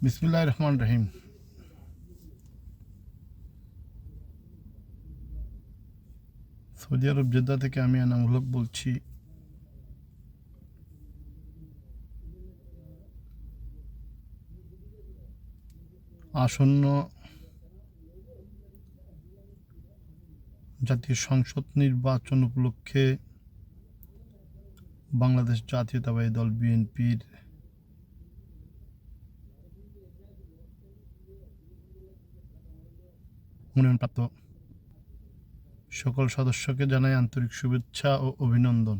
বিসমিল্লাহির রহমানির রহিম। সৌদি আরব জেদ্দা থেকে আমি এনামুল হক বলছি। আসন্ন জাতীয় সংসদ নির্বাচন উপলক্ষে বাংলাদেশ জাতীয়তাবাদী দল বিএনপির মনোনয়নপ্রাপ্ত সকল সদস্যকে জানাই আন্তরিক শুভেচ্ছা ও অভিনন্দন।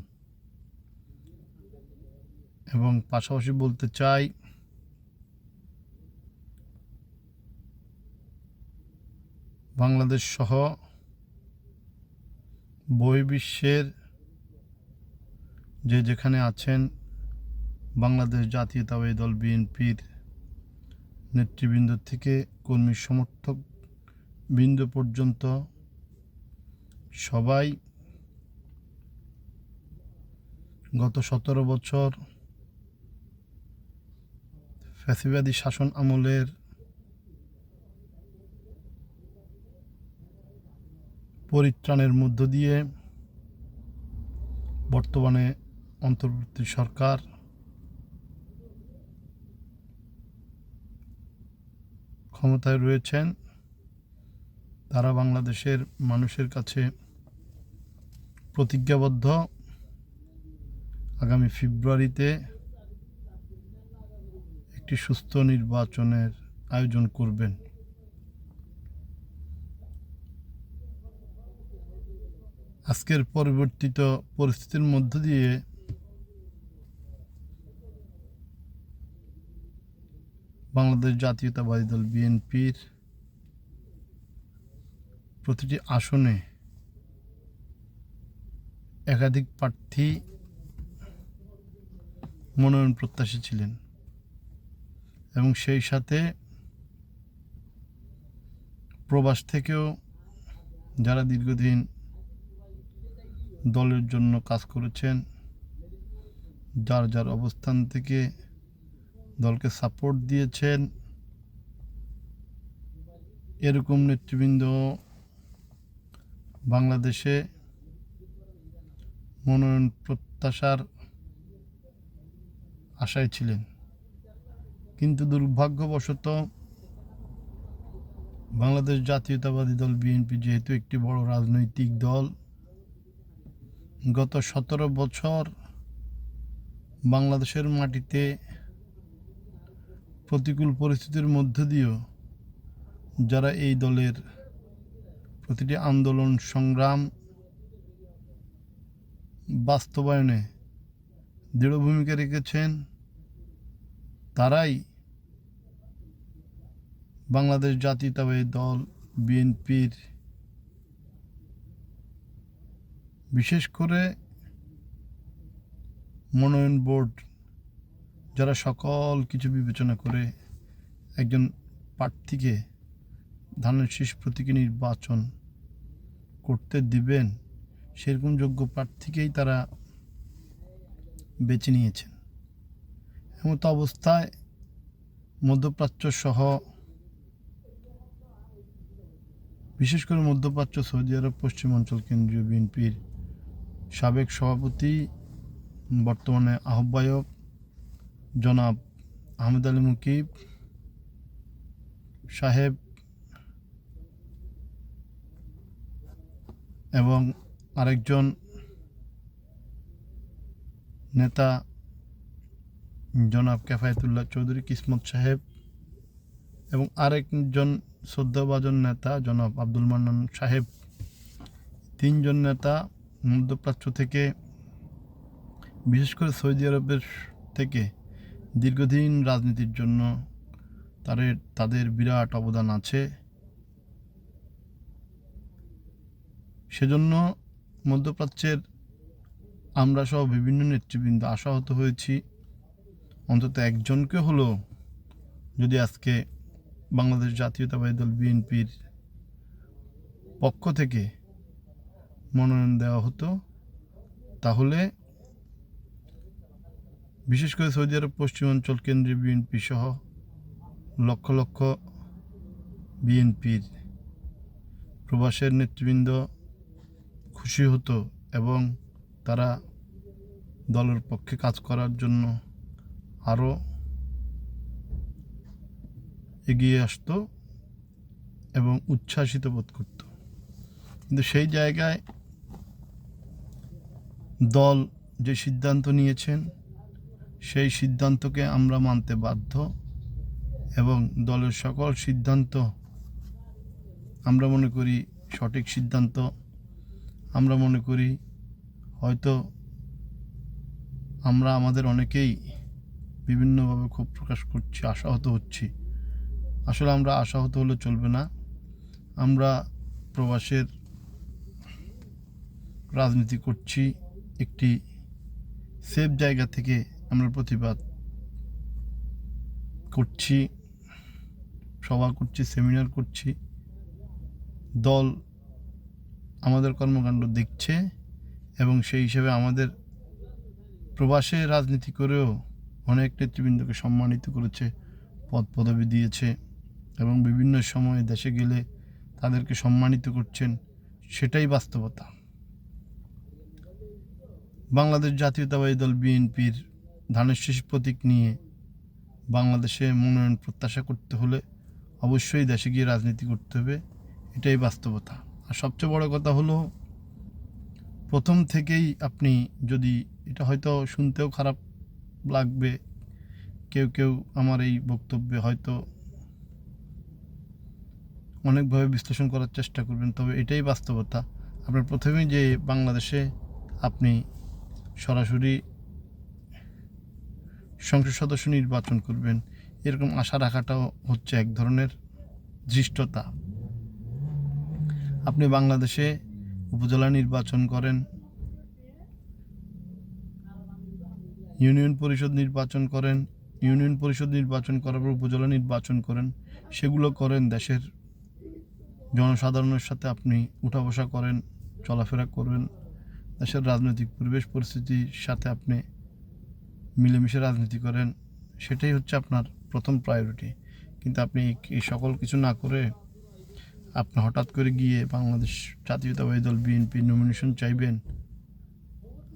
এবং পাশাপাশি বলতে চাই, বাংলাদেশ সহ বহির্বিশ্বের যে যেখানে আছেন, বাংলাদেশ জাতীয়তাবাদী দল বিএনপির নেতৃবৃন্দ থেকে কর্মী সমর্থক বৃন্দ পর্যন্ত সবাই গত 17 বছর ফ্যাসিবাদী শাসন আমলের পরিত্রাণের মধ্য দিয়ে বর্তমানে অন্তর্বর্তী সরকার ক্ষমতায় রয়েছেন। তারা বাংলাদেশের মানুষের কাছে প্রতিজ্ঞাবদ্ধ, আগামী ফেব্রুয়ারিতে একটি সুস্থ নির্বাচনের আয়োজন করবেন। আজকের পরিবর্তিত পরিস্থিতির মধ্য দিয়ে বাংলাদেশ জাতীয়তাবাদী দল বিএনপির প্রতিটি আসনে একাধিক প্রার্থী মনোনয়ন প্রত্যাশী ছিলেন এবং সেই সাথে প্রবাস থেকেও যারা দীর্ঘদিন দলের জন্য কাজ করেছেন, যার যার অবস্থান থেকে দলকে সাপোর্ট দিয়েছেন, এরকম নেতৃবৃন্দ বাংলাদেশে মনোনয়ন প্রত্যাশার আশায় ছিলেন। কিন্তু দুর্ভাগ্যবশত বাংলাদেশ জাতীয়তাবাদী দল বিএনপি যেহেতু একটি বড় রাজনৈতিক দল, গত 17 বছর বাংলাদেশের মাটিতে প্রতিকূল পরিস্থিতির মধ্য দিয়েও যারা এই দলের প্রতিটি আন্দোলন সংগ্রাম বাস্তবায়নে দৃঢ় ভূমিকা রেখেছেন, তারাই বাংলাদেশ জাতীয়তাবাদী দল বিএনপির বিশেষ করে মনোনয়ন বোর্ড, যারা সকল কিছু বিবেচনা করে একজন প্রার্থীকে ধানের শীষ প্রতীকে নির্বাচন করতে দিবেন, সেরকম যোগ্য প্রার্থীকেই তারা বেছে নিয়েছেন। এমতো অবস্থায় মধ্যপ্রাচ্য সহ বিশেষ করে মধ্যপ্রাচ্য, সৌদি আরব পশ্চিমাঞ্চল কেন্দ্রীয় বিএনপির সাবেক সভাপতি, বর্তমানে আহ্বায়ক জনাব আহমেদ আলী মুকিব সাহেব এবং আরেকজন নেতা জনাব কেফায়েতুল্লাহ চৌধুরী কিসমত সাহেব এবং আরেকজন শ্রদ্ধাভাজন নেতা জনাব আব্দুল মান্নান সাহেব, তিনজন নেতা মধ্যপ্রাচ্য থেকে, বিশেষ করে সৌদি আরবের থেকে দীর্ঘদিন রাজনীতির জন্য তাদের বিরাট অবদান আছে। সেজন্য মধ্যপ্রাচ্যের আমরা সহ বিভিন্ন নেতৃবৃন্দ আশাহত হয়েছি, অন্তত একজনকে হলেও যদি আজকে বাংলাদেশ জাতীয়তাবাদী দল বিএনপির পক্ষ থেকে মনোনয়ন দেওয়া হতো, তাহলে বিশেষ করে সৌদি আরব পশ্চিমাঞ্চল কেন্দ্রীয় বিএনপি সহ লক্ষ লক্ষ বিএনপির প্রবাসের নেতৃবৃন্দ খুশি হতো এবং তারা দলের পক্ষে কাজ করার জন্য আরও এগিয়ে আসতো এবং উচ্ছ্বাসিত বোধ করত। কিন্তু সেই জায়গায় দল যে সিদ্ধান্ত নিয়েছেন সেই সিদ্ধান্তকে আমরা মানতে বাধ্য এবং দলের সকল সিদ্ধান্ত আমরা মনে করি সঠিক সিদ্ধান্ত। আমরা মনে করি হয়তো আমরা আমাদের অনেকেই বিভিন্নভাবে ক্ষোভ প্রকাশ করছি, আশাহত হচ্ছি। আসলে আমরা আশাহত হলে চলবে না। আমরা প্রবাসের রাজনীতি করছি একটি সেফ জায়গা থেকে, আমরা প্রতিবাদ করছি, সভা করছি, সেমিনার করছি। দল আমাদের কর্মকাণ্ড দেখছে এবং সেই হিসেবে আমাদের প্রবাসে রাজনীতি করেও অনেক নেতৃবৃন্দকে সম্মানিত করেছে, পদ পদবি দিয়েছে এবং বিভিন্ন সময়ে দেশে গেলে তাদেরকে সম্মানিত করছেন। সেটাই বাস্তবতা। বাংলাদেশ জাতীয়তাবাদী দল বিএনপির ধানের শীষ প্রতীক নিয়ে বাংলাদেশে মনোনয়ন প্রত্যাশা করতে হলে অবশ্যই দেশে গিয়ে রাজনীতি করতে হবে, এটাই বাস্তবতা। আর সবচেয়ে বড় কথা হলো, প্রথম থেকেই আপনি যদি, এটা হয়তো শুনতেও খারাপ লাগবে, কেউ কেউ আমার এই বক্তব্যে হয়তো অনেকভাবে বিশ্লেষণ করার চেষ্টা করবেন, তবে এটাই বাস্তবতা। আপনার প্রথমেই যে বাংলাদেশে আপনি সরাসরি সংসদ সদস্য নির্বাচন করবেন এরকম আশা রাখাটাও হচ্ছে এক ধরনের ধৃষ্টতা। আপনি বাংলাদেশে উপজেলা নির্বাচন করেন, ইউনিয়ন পরিষদ নির্বাচন করেন, ইউনিয়ন পরিষদ নির্বাচন করার পর উপজেলা নির্বাচন করেন, সেগুলো করেন, দেশের জনসাধারণের সাথে আপনি উঠা বসা করেন, চলাফেরা করবেন, দেশের রাজনৈতিক পরিবেশ পরিস্থিতির সাথে আপনি মিলেমিশে রাজনীতি করেন, সেটাই হচ্ছে আপনার প্রথম প্রায়োরিটি। কিন্তু আপনি এই সকল কিছু না করে আপনি হঠাৎ করে গিয়ে বাংলাদেশ জাতীয়তাবাদী দল বিএনপি নমিনেশন চাইবেন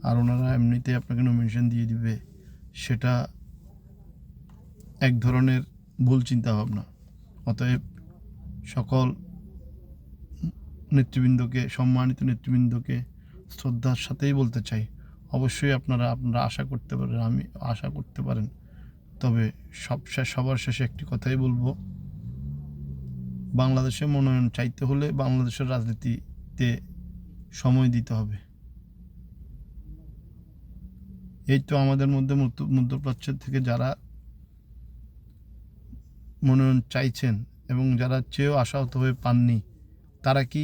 আর ওনারা এমনিতেই আপনাকে নমিনেশন দিয়ে দিবে, সেটা এক ধরনের ভুল চিন্তাভাবনা। অতএব সকল নেতৃবৃন্দকে, সম্মানিত নেতৃবৃন্দকে শ্রদ্ধার সাথেই বলতে চাই, অবশ্যই আপনারা আশা করতে পারেন, আমি আশা করতে পারেন। তবে সবার শেষে একটি কথাই বলবো, বাংলাদেশে মনোনয়ন চাইতে হলে বাংলাদেশের রাজনীতিতে সময় দিতে হবে। এই তো আমাদের মধ্যে মধ্যপ্রাচ্য থেকে যারা মনোনয়ন চাইছেন এবং যারা চেয়েও আশাহত হয়ে পাননি, তারা কি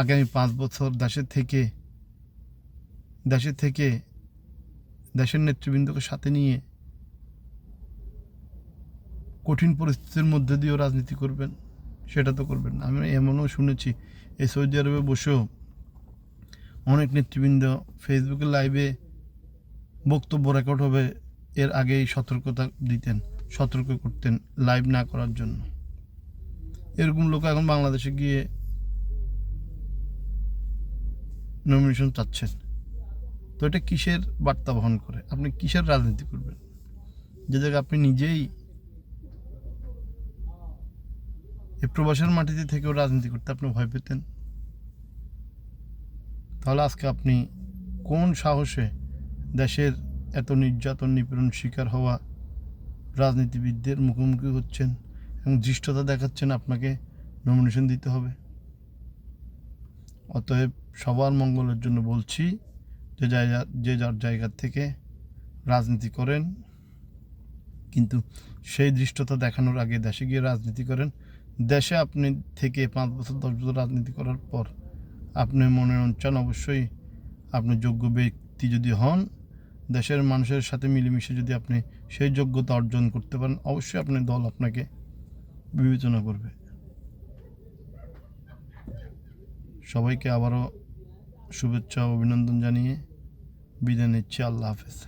আগামী 5 বছর দেশে থেকে দেশের নেতৃবৃন্দকে সাথে নিয়ে কঠিন পরিস্থিতির মধ্যে দিয়েও রাজনীতি করবেন? সেটা তো করবেন না। আমি এমনও শুনেছি এই সৌদি আরবে বসেও অনেক নেতৃবৃন্দ ফেসবুকে লাইভে বক্তব্য রেকর্ড হবে এর আগেই সতর্ক করতেন লাইভ না করার জন্য। এরকম লোক এখন বাংলাদেশে গিয়ে নমিনেশন চাচ্ছেন। তো এটা কিসের বার্তা বহন করে? আপনি কিসের রাজনীতি করবেন যে জায়গায় আপনি নিজেই এই প্রবাসের মাটিতে থেকেও রাজনীতি করতে আপনি ভয় পেতেন? তাহলে আজকে আপনি কোন সাহসে দেশের এত নির্যাতন নিপীড়ন শিকার হওয়া রাজনীতিবিদদের মুখোমুখি হচ্ছেন এবং ধৃষ্টতা দেখাচ্ছেন আপনাকে নমিনেশন দিতে হবে? অতএব সবার মঙ্গলের জন্য বলছি, যে যার জায়গা থেকে রাজনীতি করেন, কিন্তু সেই ধৃষ্টতা দেখানোর আগে দেশে গিয়ে রাজনীতি করেন। দেশে আপনি থেকে 5 বছর 10 বছর রাজনীতি করার পর আপনি মনোনয়ন চান, অবশ্যই আপনি যোগ্য ব্যক্তি যদি হন, দেশের মানুষের সাথে মিলেমিশে যদি আপনি সেই যোগ্যতা অর্জন করতে পারেন, অবশ্যই আপনার দল আপনাকে বিবেচনা করবে। সবাইকে আবারও শুভেচ্ছা ও অভিনন্দন জানিয়ে বিদায় নিচ্ছি। আল্লাহ হাফেজ।